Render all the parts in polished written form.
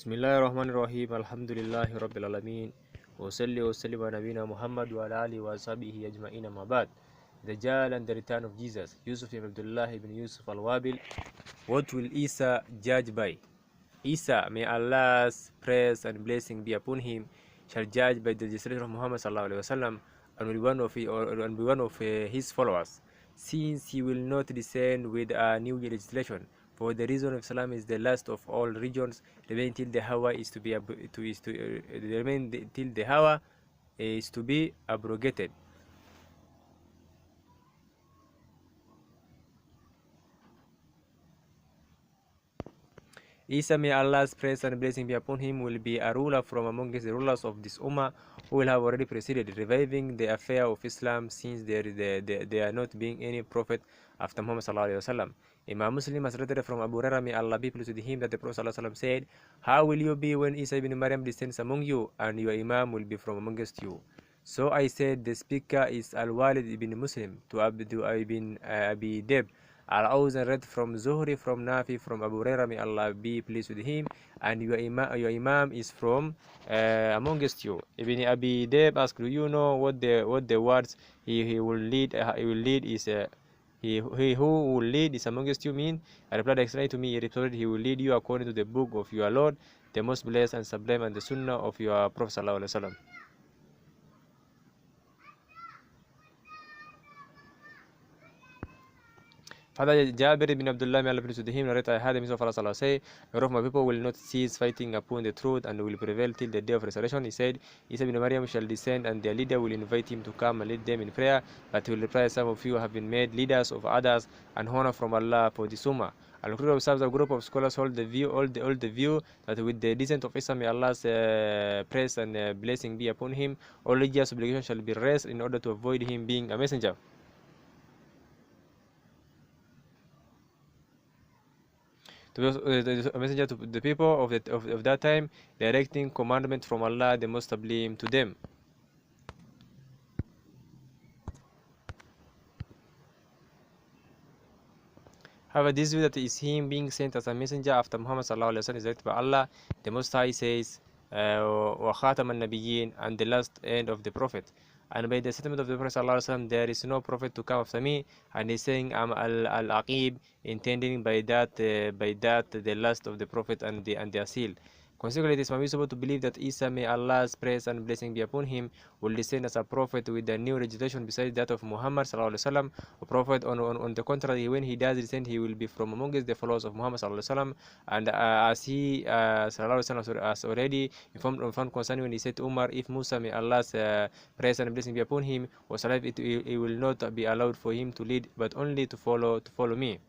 بسم الله الرحمن الرحيم الحمد لله رب العالمين وصلي وسلم على نبينا محمد وعلى آله وصحبه أجمعين ما بعد. The Jal and the return of Jesus. Yusuf ibn Abdullah ibn Yusuf al-Wabil. What will Isa judge by? Isa, may Allah's praise and blessing be upon him, shall judge by the legislation of Muhammad sallallahu alaihi wasallam and will be one of his followers, since he will not descend with a new legislation. For the reason of Islam is the last of all religions, remain till the Hawa is to be remain till the Hawa is to be abrogated. Isa, may Allah's praise and blessing be upon him, will be a ruler from amongst the rulers of this Ummah who will have already preceded, reviving the affair of Islam, since there are not being any prophet after Muhammad sallallahu alaihi wasallam. Imam Muslim has reported from Abu Hurairah, may Allah be pleased with him, that the Prophet sallallahu alaihi wasallam said, "How will you be when Isa ibn Maryam descends among you, and your Imam will be from amongst you?" So I said, the speaker is Al-Walid ibn Muslim to ibn Abi Deb. Al-Awzan read from Zuhri, from Nafi, from Abu Hurairah, may Allah be pleased with him, and your Imam is from amongst you. Ibn Abi Deb asked, do you know what the words he will lead is he who will lead is amongst you mean? I replied, explain to me. He replied, he will lead you according to the book of your Lord, the most blessed and sublime, and the sunnah of your Prophet sallallahu alaihi wasallam. Father Jabir ibn Abdullah, may Allah be pleased with him, narrated, I heard the Messenger of Allah say, a group of my people will not cease fighting upon the truth and will prevail till the day of resurrection. He said, Isa ibn Maryam shall descend, and their leader will invite him to come and lead them in prayer, but he will reply, some of you have been made leaders of others, and honor from Allah for this ummah. Al-Qur'an observes, a group of scholars hold the view that with the descent of Isa, may Allah's praise and blessing be upon him, all religious obligations shall be raised in order to avoid him being a messenger. A messenger to the people of that time, directing commandment from Allah the most sublime to them. However, this view that is him being sent as a messenger after Muhammad sallallahu alaihi wasallam is directed by Allah. The Most High says, "Wa khatam an-nabiyyin," and the last end of the prophet. And by the statement of the Prophet sallallahu alaihi wasallam, there is no prophet to come after me, and he's saying, I'm al-Aqib, intending by that the last of the prophet and the seal. Consequently, it is permissible to believe that Isa, may Allah's praise and blessing be upon him, will descend as a prophet with a new legislation besides that of Muhammad sallallahu alaihi wasallam. A prophet, on the contrary, when he does descend, he will be from amongst the followers of Muhammad sallallahu alaihi wasallam. And as he sallallahu alaihi wasallam has already informed concerning when he said to Umar, if Musa, may Allah's praise and blessing be upon him, was alive, it will not be allowed for him to lead, but only to follow me.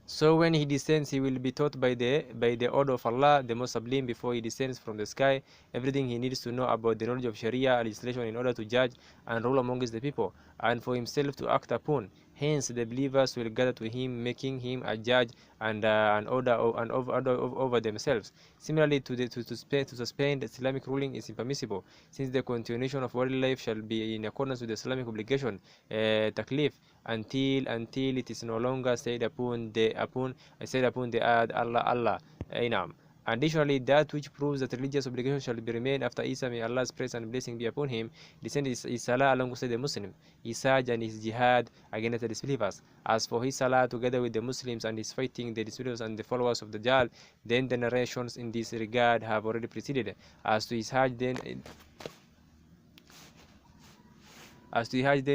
So when he descends, he will be taught by the order of Allah, the most sublime, before he descends from the sky, everything he needs to know about the knowledge of Sharia legislation in order to judge and rule amongst the people, and for himself to act upon. Hence, the believers will gather to him, making him a judge and order over themselves. Similarly, to suspend Islamic ruling is impermissible, since the continuation of worldly life shall be in accordance with the Islamic obligation, taklif, until it is no longer said upon the Allah. Inam. Additionally, that which proves that religious obligations shall be remained after Isa, may Allah's praise and blessing be upon him, descend is Salah alongside the Muslim, his Hajj and his Jihad against the disbelievers. As for his Salah together with the Muslims and his fighting the disbelievers and the followers of the Dajjal, then the narrations in this regard have already preceded. As to his Hajj, then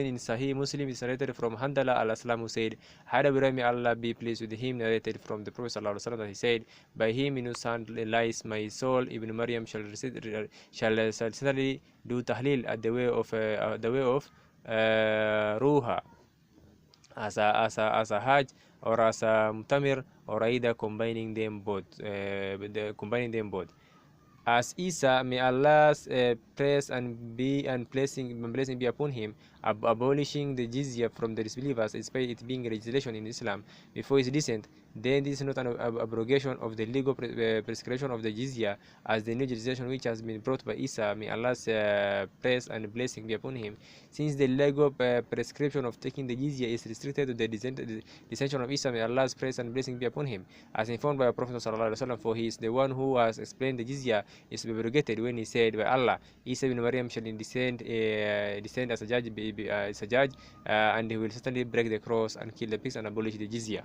in Sahih Muslim is narrated from Handala al-Aslam, who said, had Abu Hurairah, may Allah be pleased with him, narrated from the Prophet sallallahu alaihi wasallam that he said, by him in whose hand lies my soul, Ibn Maryam shall certainly do tahleel at the way of ruha, as a hajj or as a mutamir, or either combining them both. As Isa, may Allah's praise and blessing be upon him, abolishing the jizya from the disbelievers, despite it being a legislation in Islam before his descent, then this is not an abrogation of the legal prescription of the jizya as the new legislation which has been brought by Isa, may Allah's praise and blessing be upon him. Since the legal prescription of taking the jizya is restricted to the descension of Isa, may Allah's praise and blessing be upon him, as informed by the Prophet ﷺ, for he is the one who has explained the jizya is abrogated when he said, by Allah, Isa ibn Maryam shall descend as a judge, and he will certainly break the cross and kill the pigs and abolish the jizya.